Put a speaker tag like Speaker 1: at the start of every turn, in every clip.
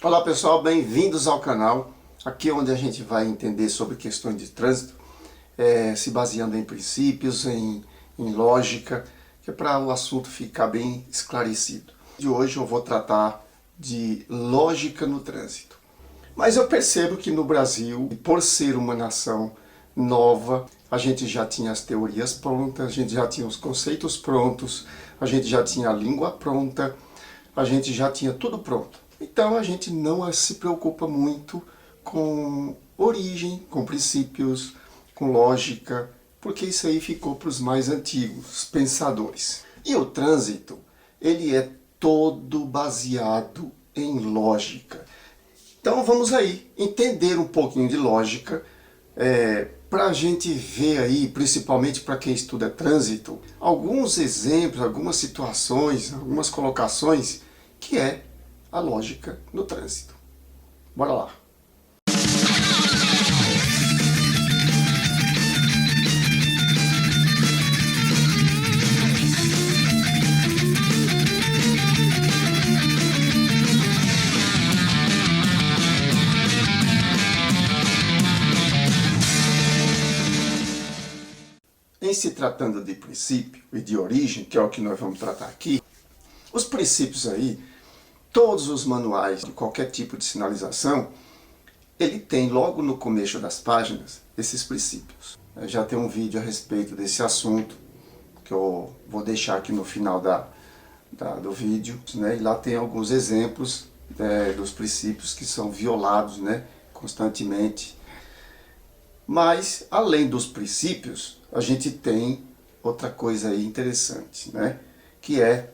Speaker 1: Olá pessoal, bem-vindos ao canal. Aqui é onde a gente vai entender sobre questões de trânsito, se baseando em princípios, em lógica, que é para o assunto ficar bem esclarecido. De hoje eu vou tratar de lógica no trânsito. Mas eu percebo que no Brasil, por ser uma nação nova, a gente já tinha as teorias prontas, a gente já tinha os conceitos prontos, a gente já tinha a língua pronta, a gente já tinha tudo pronto. Então a gente não se preocupa muito com origem, com princípios, com lógica, porque isso aí ficou para os mais antigos pensadores. E o trânsito, ele é todo baseado em lógica. Então vamos aí entender um pouquinho de lógica, para a gente ver aí, principalmente para quem estuda trânsito, alguns exemplos, algumas situações, algumas colocações que é a lógica no trânsito. Bora lá! Em se tratando de princípio e de origem, que é o que nós vamos tratar aqui, os princípios aí, todos os manuais de qualquer tipo de sinalização, ele tem logo no começo das páginas esses princípios. Eu já tem um vídeo a respeito desse assunto, que eu vou deixar aqui no final do vídeo, né? E lá tem alguns exemplos dos princípios que são violados, né, constantemente. Mas, além dos princípios, a gente tem outra coisa aí interessante, né? Que é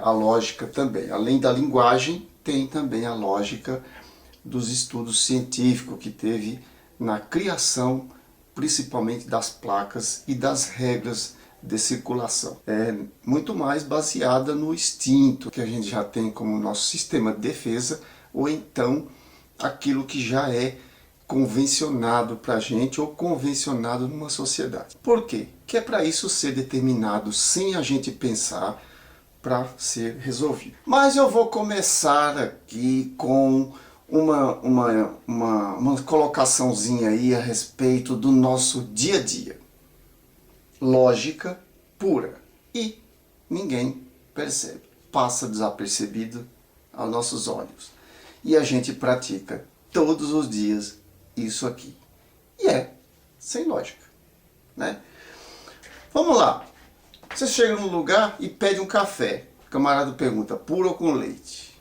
Speaker 1: a lógica também. Além da linguagem, tem também a lógica dos estudos científicos que teve na criação, principalmente das placas e das regras de circulação. É muito mais baseada no instinto que a gente já tem como nosso sistema de defesa, ou então aquilo que já é convencionado para a gente ou convencionado numa sociedade. Por quê? Que é para isso ser determinado sem a gente pensar, para ser resolvido. Mas eu vou começar aqui com uma colocaçãozinha aí a respeito do nosso dia a dia. Lógica pura. E ninguém percebe. Passa desapercebido aos nossos olhos. E a gente pratica todos os dias isso aqui. E é sem lógica, né? Vamos lá. Você chega num lugar e pede um café. O camarada pergunta, puro ou com leite?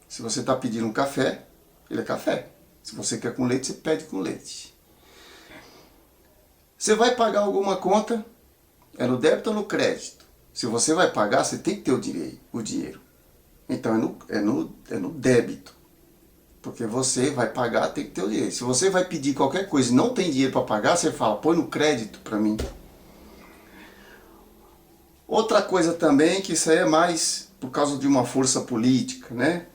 Speaker 1: Se você está pedindo um café, ele é café. Se você quer com leite, você pede com leite. Você vai pagar alguma conta, é no débito ou no crédito? Se você vai pagar, você tem que ter o dinheiro. Então é no débito. Porque você vai pagar, tem que ter o dinheiro. Se você vai pedir qualquer coisa e não tem dinheiro para pagar, você fala, põe no crédito para mim. Outra coisa também, que isso aí é mais por causa de uma força política, né?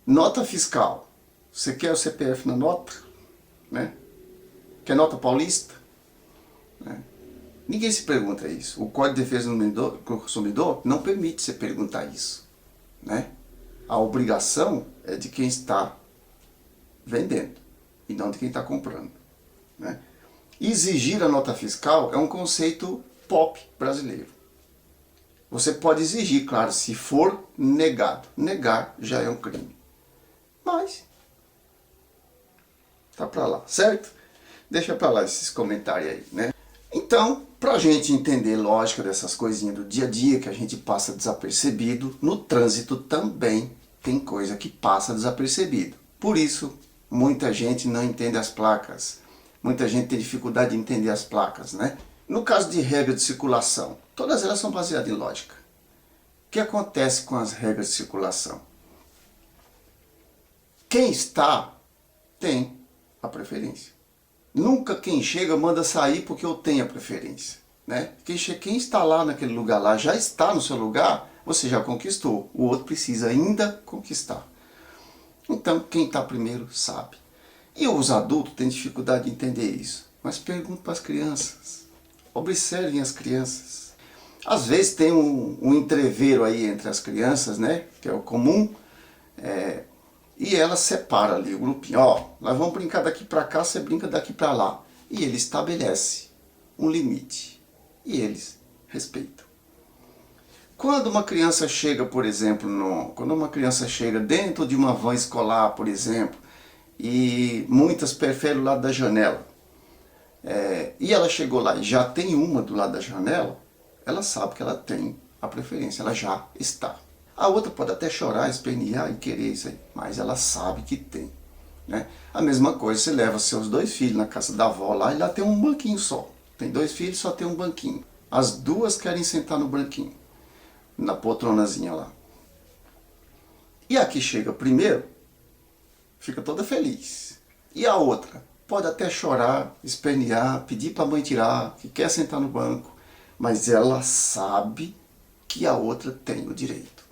Speaker 1: Nota fiscal. Você quer o CPF na nota? Né? Quer nota paulista? Né? Ninguém se pergunta isso. O Código de Defesa do Consumidor não permite você perguntar isso, né? A obrigação é de quem está vendendo e não de quem está comprando, né? Exigir a nota fiscal é um conceito pop brasileiro. Você pode exigir, claro, se for negado. Negar já é um crime. Mas tá para lá, certo? Deixa para lá esses comentários aí, né? Então, para a gente entender lógica dessas coisinhas do dia a dia que a gente passa desapercebido, no trânsito também tem coisa que passa desapercebido. Por isso, muita gente não entende as placas. Muita gente tem dificuldade de entender as placas, né? No caso de regra de circulação, todas elas são baseadas em lógica. O que acontece com as regras de circulação? Quem está, tem a preferência. Nunca quem chega manda sair porque eu tenho a preferência, né? Quem está lá naquele lugar lá, já está no seu lugar, você já conquistou. O outro precisa ainda conquistar. Então, quem está primeiro sabe. E os adultos têm dificuldade de entender isso. Mas pergunto para as crianças. Observem as crianças. Às vezes tem um entreveiro aí entre as crianças, né? Que é o comum. E ela separa ali o grupinho. Ó, nós vamos brincar daqui para cá, você brinca daqui para lá. E ele estabelece um limite. E eles respeitam. Quando uma criança chega, por exemplo, quando uma criança chega dentro de uma van escolar, por exemplo, e muitas preferem o lado da janela, e ela chegou lá e já tem uma do lado da janela, ela sabe que ela tem a preferência, ela já está. A outra pode até chorar, espernear e querer isso aí, mas ela sabe que tem. Né? A mesma coisa, você leva seus 2 filhos na casa da avó lá e lá tem um banquinho só. Tem 2 filhos, só tem um banquinho. As duas querem sentar no banquinho, na poltronazinha lá. E a que chega primeiro, fica toda feliz. E a outra pode até chorar, espernear, pedir para a mãe tirar, que quer sentar no banco, mas ela sabe que a outra tem o direito.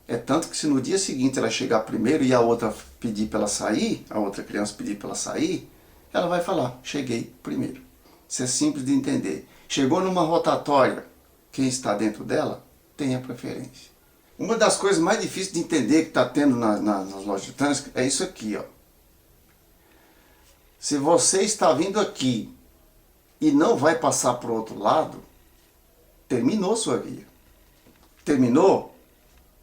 Speaker 1: É tanto que se no dia seguinte ela chegar primeiro e a outra pedir para ela sair, a outra criança pedir para ela sair, ela vai falar, cheguei primeiro. Isso é simples de entender. Chegou numa rotatória, quem está dentro dela tem a preferência. Uma das coisas mais difíceis de entender que está tendo nas lojas de trânsito é isso aqui, ó. Se você está vindo aqui e não vai passar para o outro lado, terminou sua via. Terminou?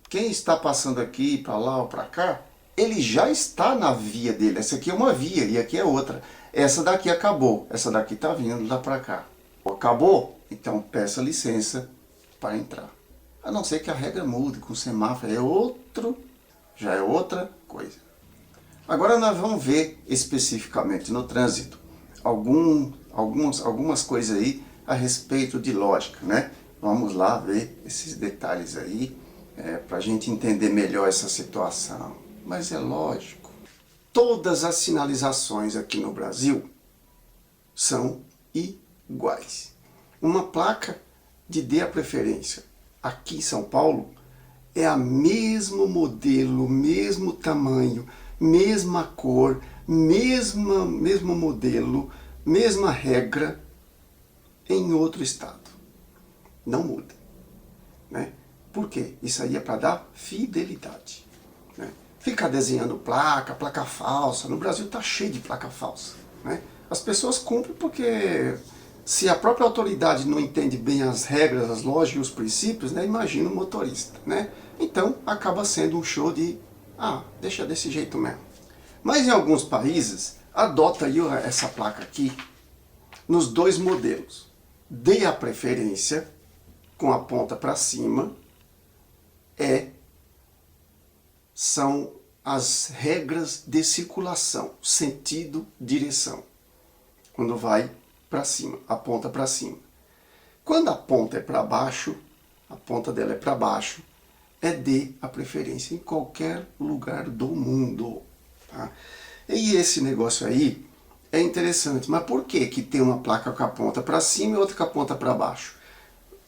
Speaker 1: Quem está passando aqui, para lá ou para cá, ele já está na via dele. Essa aqui é uma via e aqui é outra. Essa daqui acabou, essa daqui está vindo lá para cá. Acabou? Então peça licença para entrar. A não ser que a regra mude, com o semáforo já é outra coisa. Agora nós vamos ver especificamente no trânsito algumas coisas aí a respeito de lógica, né? Vamos lá ver esses detalhes aí para a gente entender melhor essa situação. Mas é lógico, todas as sinalizações aqui no Brasil são iguais. Uma placa de dê a preferência aqui em São Paulo é a mesmo modelo, mesmo tamanho, mesma cor, mesmo modelo, mesma regra em outro estado. Não muda. Né? Por quê? Isso aí é para dar fidelidade. Né? Ficar desenhando placa falsa. No Brasil está cheio de placa falsa. Né? As pessoas cumprem porque se a própria autoridade não entende bem as regras, as lógicas e os princípios, né, imagina o motorista. Né? Então acaba sendo um show de, deixa desse jeito mesmo. Mas em alguns países, adota aí essa placa aqui nos 2 modelos. Dê a preferência com a ponta para cima, são as regras de circulação, sentido, direção. Quando vai para cima, a ponta para cima. Quando a ponta é para baixo, a ponta dela é para baixo, dê a preferência em qualquer lugar do mundo. Tá? E esse negócio aí é interessante, mas por que tem uma placa com a ponta para cima e outra com a ponta para baixo?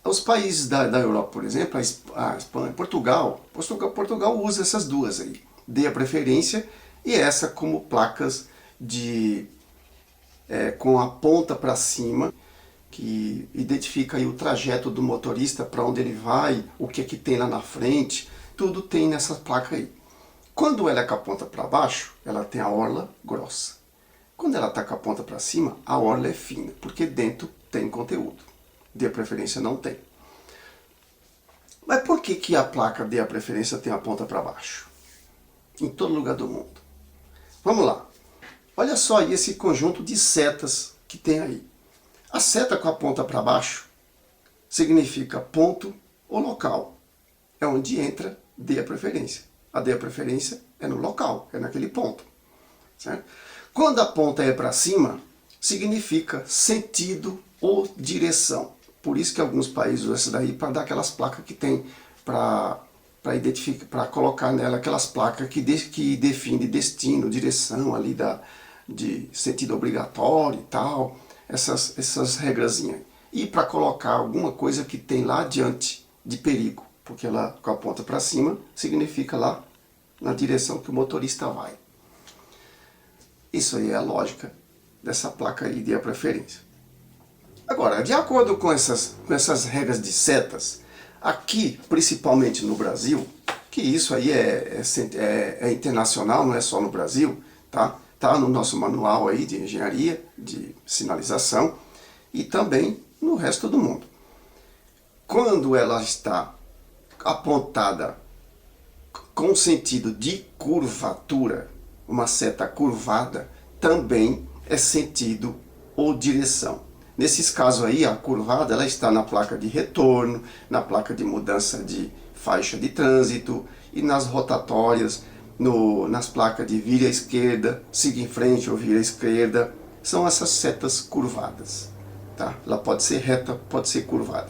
Speaker 1: Os países da Europa, por exemplo, a Espanha, Portugal usa essas duas aí. Dê a preferência e essa como placas com a ponta para cima, que identifica aí o trajeto do motorista, para onde ele vai, o que tem lá na frente, tudo tem nessa placa aí. Quando ela é com a ponta para baixo, ela tem a orla grossa. Quando ela está com a ponta para cima, a orla é fina, porque dentro tem conteúdo. Dê a preferência não tem. Mas por que a placa dê a preferência tem a ponta para baixo? Em todo lugar do mundo. Vamos lá. Olha só aí esse conjunto de setas que tem aí. A seta com a ponta para baixo significa ponto ou local. É onde entra dê a preferência. A dê a preferência é no local, é naquele ponto. Certo? Quando a ponta é para cima, significa sentido ou direção. Por isso que alguns países usam essa daí para dar aquelas placas que tem para identificar, para colocar nela aquelas placas que definem destino, direção ali de sentido obrigatório e tal, essas regrazinhas. E para colocar alguma coisa que tem lá adiante de perigo, porque ela com a ponta para cima significa lá na direção que o motorista vai. Isso aí é a lógica dessa placa aí de a preferência. Agora, de acordo com essas regras de setas, aqui, principalmente no Brasil, que isso aí é internacional, não é só no Brasil, tá? Tá no nosso manual aí de engenharia, de sinalização, e também no resto do mundo. Quando ela está apontada com sentido de curvatura, uma seta curvada, também é sentido ou direção. Nesses casos aí, a curvada ela está na placa de retorno, na placa de mudança de faixa de trânsito e nas rotatórias, nas placas de vira à esquerda, siga em frente ou vira à esquerda. São essas setas curvadas. Tá? Ela pode ser reta, pode ser curvada.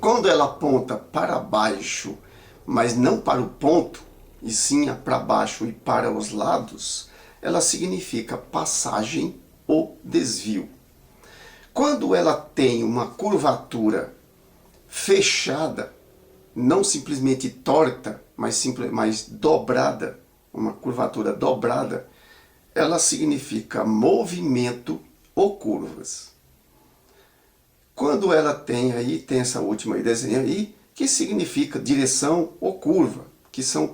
Speaker 1: Quando ela aponta para baixo, mas não para o ponto, e sim para baixo e para os lados, ela significa passagem ou desvio. Quando ela tem uma curvatura fechada, não simplesmente torta, mas dobrada, uma curvatura dobrada, ela significa movimento ou curvas. Quando ela tem essa última desenho aí, que significa direção ou curva, que são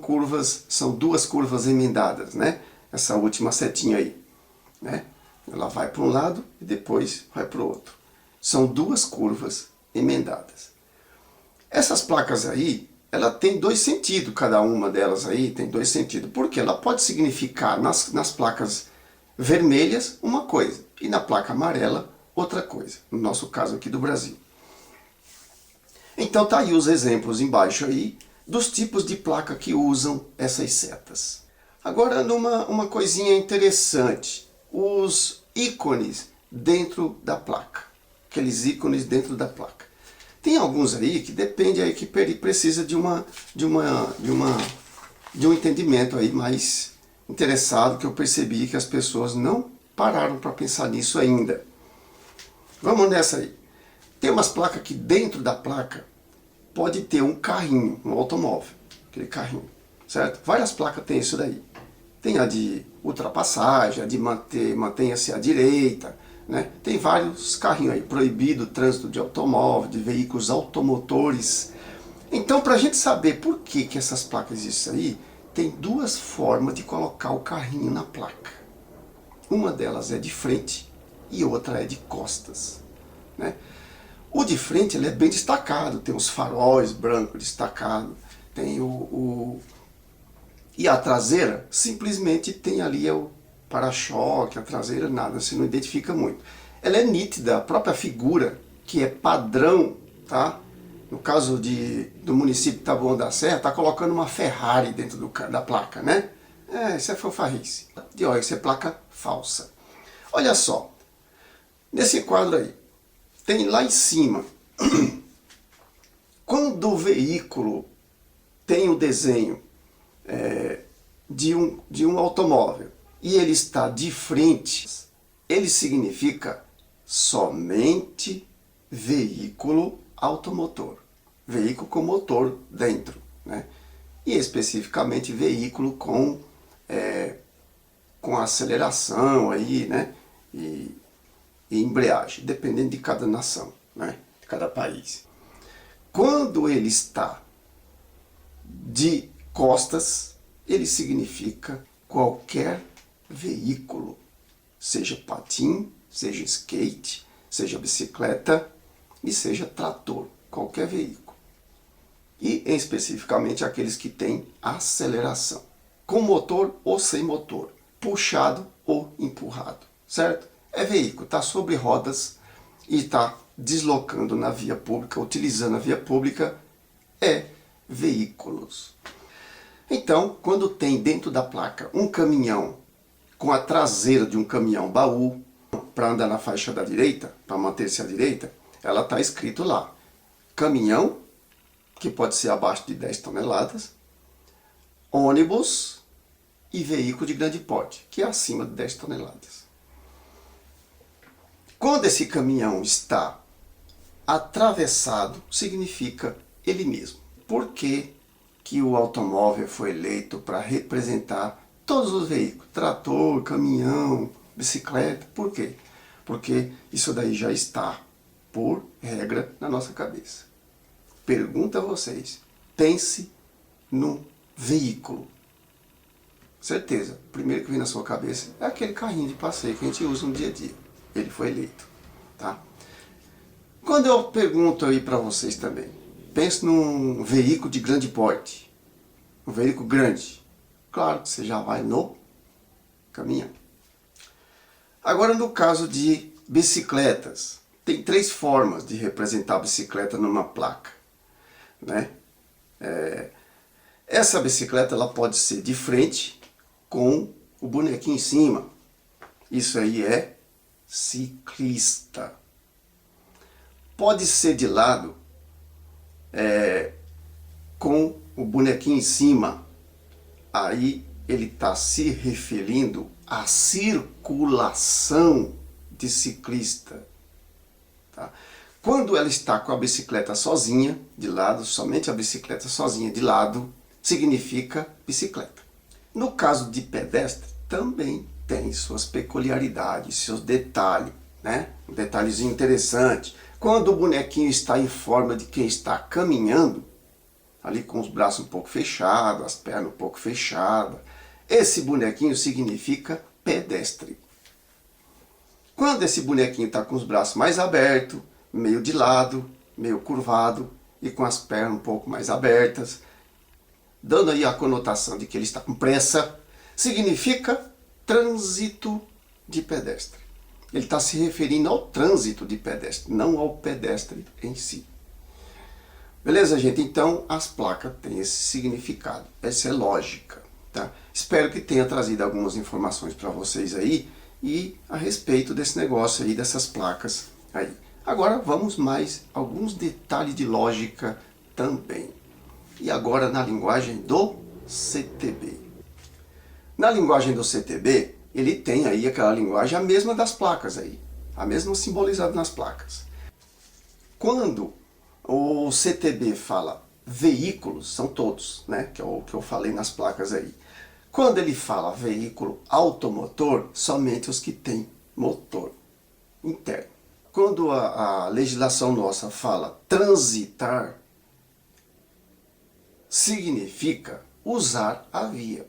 Speaker 1: duas curvas emendadas, né? Essa última setinha aí, né? Ela vai para um lado e depois vai para o outro. São duas curvas emendadas. Essas placas aí, ela tem dois sentidos, cada uma delas aí tem dois sentidos. Porque ela pode significar nas placas vermelhas uma coisa e na placa amarela outra coisa. No nosso caso aqui do Brasil. Então tá aí os exemplos embaixo aí dos tipos de placa que usam essas setas. Agora uma coisinha interessante. Os ícones dentro da placa. Aqueles ícones dentro da placa. Tem alguns aí que depende aí que precisa de um entendimento aí mais interessado, que eu percebi que as pessoas não pararam para pensar nisso ainda. Vamos nessa aí. Tem umas placas que dentro da placa pode ter um carrinho, um automóvel, aquele carrinho, certo? Várias placas tem isso daí. Tem a de ultrapassagem, a de mantenha-se à direita, né? Tem vários carrinhos aí, proibido o trânsito de automóvel, de veículos automotores. Então, para a gente saber por que essas placas existem aí, tem duas formas de colocar o carrinho na placa. Uma delas é de frente e outra é de costas, né? O de frente ele é bem destacado, tem os faróis brancos destacados, tem e a traseira simplesmente tem ali o para-choque, a traseira nada, você não identifica muito. Ela é nítida, a própria figura, que é padrão, tá? No caso do município de Taboão da Serra, está colocando uma Ferrari dentro da placa, né? Isso é fanfarrice. Isso é placa falsa. Olha só, nesse quadro aí, tem lá em cima, quando o veículo tem o desenho de um automóvel e ele está de frente, ele significa somente veículo automotor. Veículo com motor dentro, né? E especificamente veículo com aceleração aí, né? E embreagem, dependendo de cada nação, né? De cada país. Quando ele está de costas, ele significa qualquer veículo, seja patim, seja skate, seja bicicleta e seja trator, qualquer veículo. E especificamente aqueles que têm aceleração, com motor ou sem motor, puxado ou empurrado, certo? É veículo, está sobre rodas e está deslocando na via pública, utilizando a via pública, é veículos. Então, quando tem dentro da placa um caminhão com a traseira de um caminhão baú, para andar na faixa da direita, para manter-se à direita, ela está escrito lá, caminhão, que pode ser abaixo de 10 toneladas, ônibus e veículo de grande porte, que é acima de 10 toneladas. Quando esse caminhão está atravessado, significa ele mesmo. Por que o automóvel foi eleito para representar todos os veículos? Trator, caminhão, bicicleta. Por quê? porque isso daí já está, por regra, na nossa cabeça. Pergunto a vocês, pense no veículo. Certeza, o primeiro que vem na sua cabeça é aquele carrinho de passeio que a gente usa no dia a dia. Ele foi eleito, tá? Quando eu pergunto aí para vocês também, pense num veículo de grande porte, um veículo grande. Claro que você já vai no caminhão. Agora, no caso de bicicletas, tem 3 formas de representar a bicicleta numa placa, né? Essa bicicleta ela pode ser de frente, com o bonequinho em cima. Isso aí é ciclista. Pode ser de lado, com o bonequinho em cima. Aí ele está se referindo à circulação de ciclista. Tá? Quando ela está com a bicicleta sozinha, de lado, somente a bicicleta sozinha de lado, significa bicicleta. No caso de pedestre, também tem suas peculiaridades, seus detalhes, né? Um detalhezinho interessante. Quando o bonequinho está em forma de quem está caminhando, ali com os braços um pouco fechados, as pernas um pouco fechadas, esse bonequinho significa pedestre. Quando esse bonequinho está com os braços mais abertos, meio de lado, meio curvado e com as pernas um pouco mais abertas, dando aí a conotação de que ele está com pressa, significa trânsito de pedestre. Ele está se referindo ao trânsito de pedestre, não ao pedestre em si. Beleza, gente? Então, as placas têm esse significado. Essa é lógica, tá? Espero que tenha trazido algumas informações para vocês aí e a respeito desse negócio aí, dessas placas aí. Agora, vamos mais alguns detalhes de lógica também. E agora na linguagem do CTB. Na linguagem do CTB, ele tem aí aquela linguagem, a mesma das placas aí. A mesma simbolizada nas placas. Quando o CTB fala veículos, são todos, né? Que é o que eu falei nas placas aí. Quando ele fala veículo automotor, somente os que têm motor interno. Quando a legislação nossa fala transitar, significa usar a via.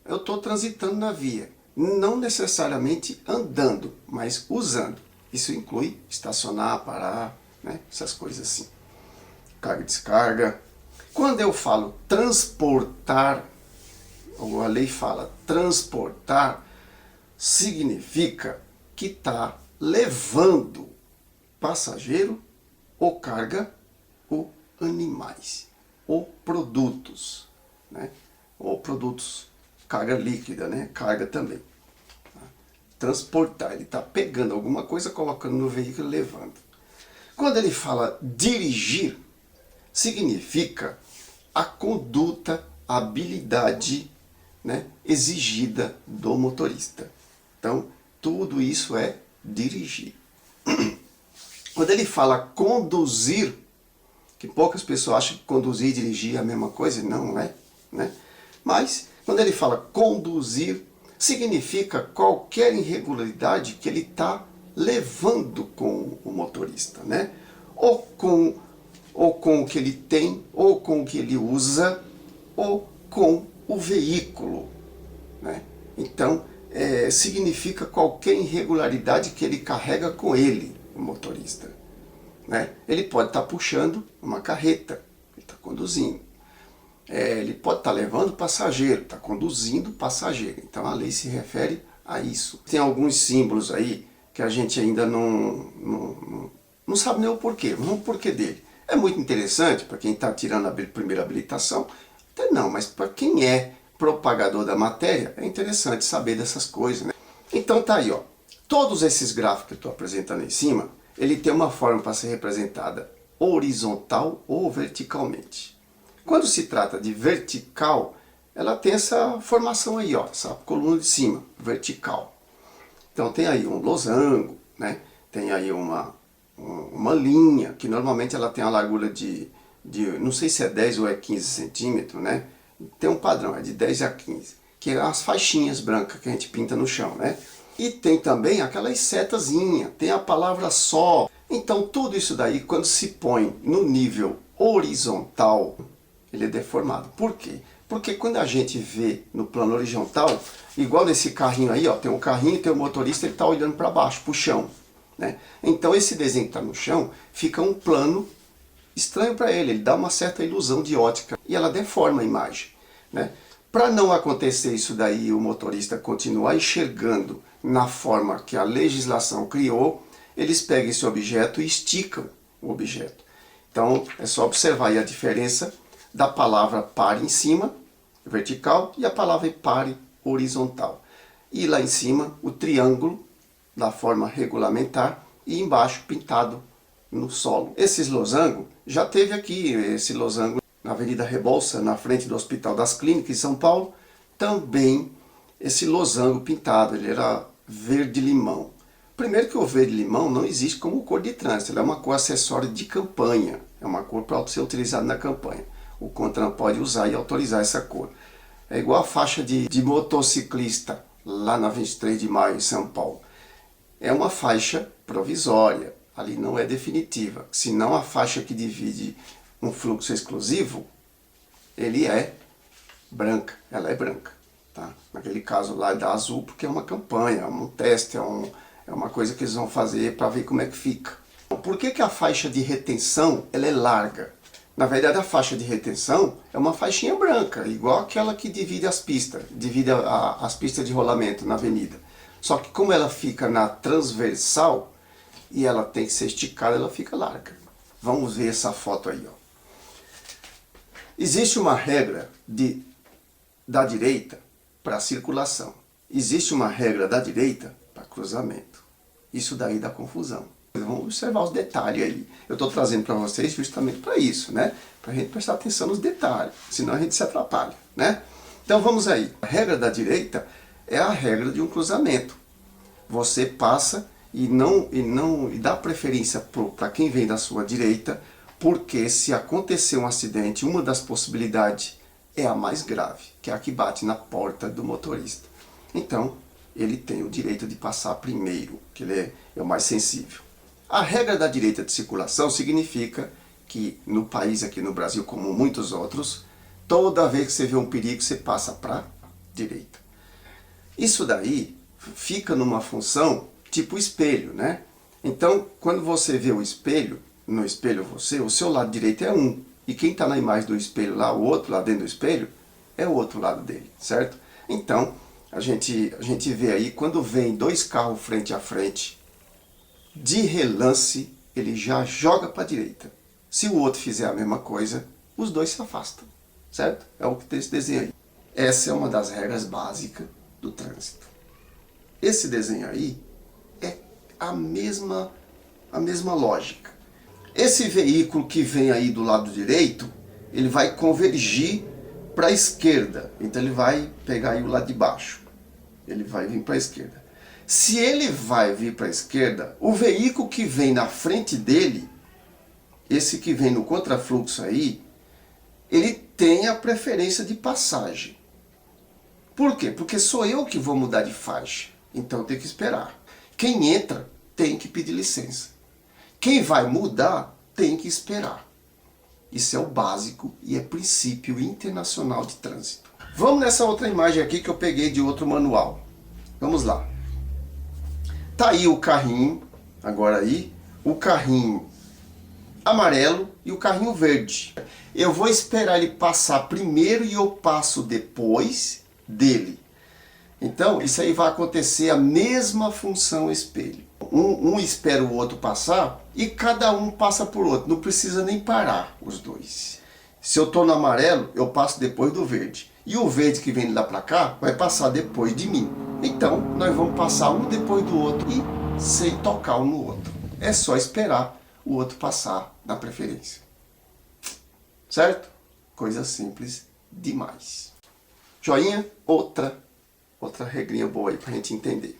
Speaker 1: Eu estou transitando na via, não necessariamente andando, mas usando. Isso inclui estacionar, parar, né? Essas coisas assim. Carga e descarga. Quando eu falo transportar, ou a lei fala transportar, significa que está levando passageiro ou carga ou animais. Ou produtos, né? Ou produtos, carga líquida, né? Carga também. Transportar, ele está pegando alguma coisa, colocando no veículo e levando. Quando ele fala dirigir, significa a conduta, a habilidade, né, exigida do motorista. Então, tudo isso é dirigir. Quando ele fala conduzir, que poucas pessoas acham que conduzir e dirigir é a mesma coisa, não é, né? Mas, quando ele fala conduzir, significa qualquer irregularidade que ele está levando com o motorista, né? Ou com o que ele tem, ou com o que ele usa, ou com o veículo, né? Então, significa qualquer irregularidade que ele carrega com ele, o motorista, né? Ele pode estar puxando uma carreta, ele está conduzindo. Ele pode estar levando passageiro, está conduzindo passageiro. Então a lei se refere a isso. Tem alguns símbolos aí que a gente ainda não sabe nem o porquê. Vamos o porquê dele. É muito interessante para quem está tirando a primeira habilitação. Até não, mas para quem é propagador da matéria, é interessante saber dessas coisas, né? Então tá aí, ó. Todos esses gráficos que eu estou apresentando em cima, ele tem uma forma para ser representada horizontal ou verticalmente. Quando se trata de vertical, ela tem essa formação aí, ó, essa coluna de cima, vertical. Então tem aí um losango, né? Tem aí uma linha, que normalmente ela tem a largura de não sei se é 10 ou é 15 centímetros, né? Tem um padrão, é de 10 a 15, que é as faixinhas brancas que a gente pinta no chão, né? E tem também aquelas setazinhas, tem a palavra só. Então tudo isso daí, quando se põe no nível horizontal, ele é deformado. Por quê? Porque quando a gente vê no plano horizontal, igual nesse carrinho aí, ó, tem um carrinho, tem o motorista, ele está olhando para baixo, para o chão. Né? Então esse desenho que está no chão, fica um plano estranho para ele dá uma certa ilusão de ótica e ela deforma a imagem. Né? Para não acontecer isso daí, o motorista continuar enxergando na forma que a legislação criou, eles pegam esse objeto e esticam o objeto. Então é só observar aí a diferença da palavra pare em cima, vertical, e a palavra pare horizontal. E lá em cima o triângulo da forma regulamentar e embaixo pintado no solo. Esses losangos, já teve aqui esse losango na Avenida Rebouça, na frente do Hospital das Clínicas em São Paulo, também esse losango pintado, ele era verde-limão. Primeiro que o verde-limão não existe como cor de trânsito, ele é uma cor acessória de campanha, é uma cor para ser utilizada na campanha. O CONTRAN pode usar e autorizar essa cor. É igual a faixa de motociclista lá na 23 de maio em São Paulo. É uma faixa provisória, ali não é definitiva, senão a faixa que divide um fluxo exclusivo, ele é branca, ela é branca. Tá? Naquele caso lá dá azul porque é uma campanha, é um teste, é uma coisa que eles vão fazer para ver como é que fica. Por que a faixa de retenção ela é larga? Na verdade a faixa de retenção é uma faixinha branca, igual aquela que divide as pistas, divide as pistas de rolamento na avenida. Só que como ela fica na transversal e ela tem que ser esticada, ela fica larga. Vamos ver essa foto aí. Ó. Existe uma regra da direita para circulação. Existe uma regra da direita para cruzamento. Isso daí dá confusão. Vamos observar os detalhes aí. Eu estou trazendo para vocês justamente para isso, né? Para a gente prestar atenção nos detalhes, senão a gente se atrapalha, né? Então vamos aí. A regra da direita é a regra de um cruzamento. Você passa e dá preferência para quem vem da sua direita, porque se acontecer um acidente, uma das possibilidades é a mais grave, que é a que bate na porta do motorista. Então, ele tem o direito de passar primeiro, que ele é o mais sensível. A regra da direita de circulação significa que no país aqui no Brasil, como muitos outros, toda vez que você vê um perigo, você passa para a direita. Isso daí fica numa função tipo espelho, né? Então, quando você vê o espelho, no espelho você, o seu lado direito é um. E quem está na imagem do espelho lá, o outro lá dentro do espelho, é o outro lado dele, certo? Então, a gente vê aí, quando vem dois carros frente a frente, de relance, ele já joga para a direita. Se o outro fizer a mesma coisa, os dois se afastam, certo? É o que tem esse desenho aí. Essa é uma das regras básicas do trânsito. Esse desenho aí é a mesma lógica. Esse veículo que vem aí do lado direito, ele vai convergir para a esquerda. Então ele vai pegar aí o lado de baixo. Ele vai vir para a esquerda. Se ele vai vir para a esquerda, o veículo que vem na frente dele, esse que vem no contrafluxo aí, ele tem a preferência de passagem. Por quê? Porque sou eu que vou mudar de faixa. Então tem que esperar. Quem entra tem que pedir licença. Quem vai mudar tem que esperar. Isso é o básico e é princípio internacional de trânsito. Vamos nessa outra imagem aqui que eu peguei de outro manual. Vamos lá. Tá aí o carrinho, agora aí, o carrinho amarelo e o carrinho verde. Eu vou esperar ele passar primeiro e eu passo depois dele. Então, isso aí vai acontecer a mesma função espelho. Um espera o outro passar e cada um passa por outro. Não precisa nem parar os dois. Se eu estou no amarelo, eu passo depois do verde. E o verde que vem lá para cá vai passar depois de mim. Então, nós vamos passar um depois do outro e sem tocar um no outro. É só esperar o outro passar na preferência. Certo? Coisa simples demais. Joinha, outra regrinha boa aí pra gente entender.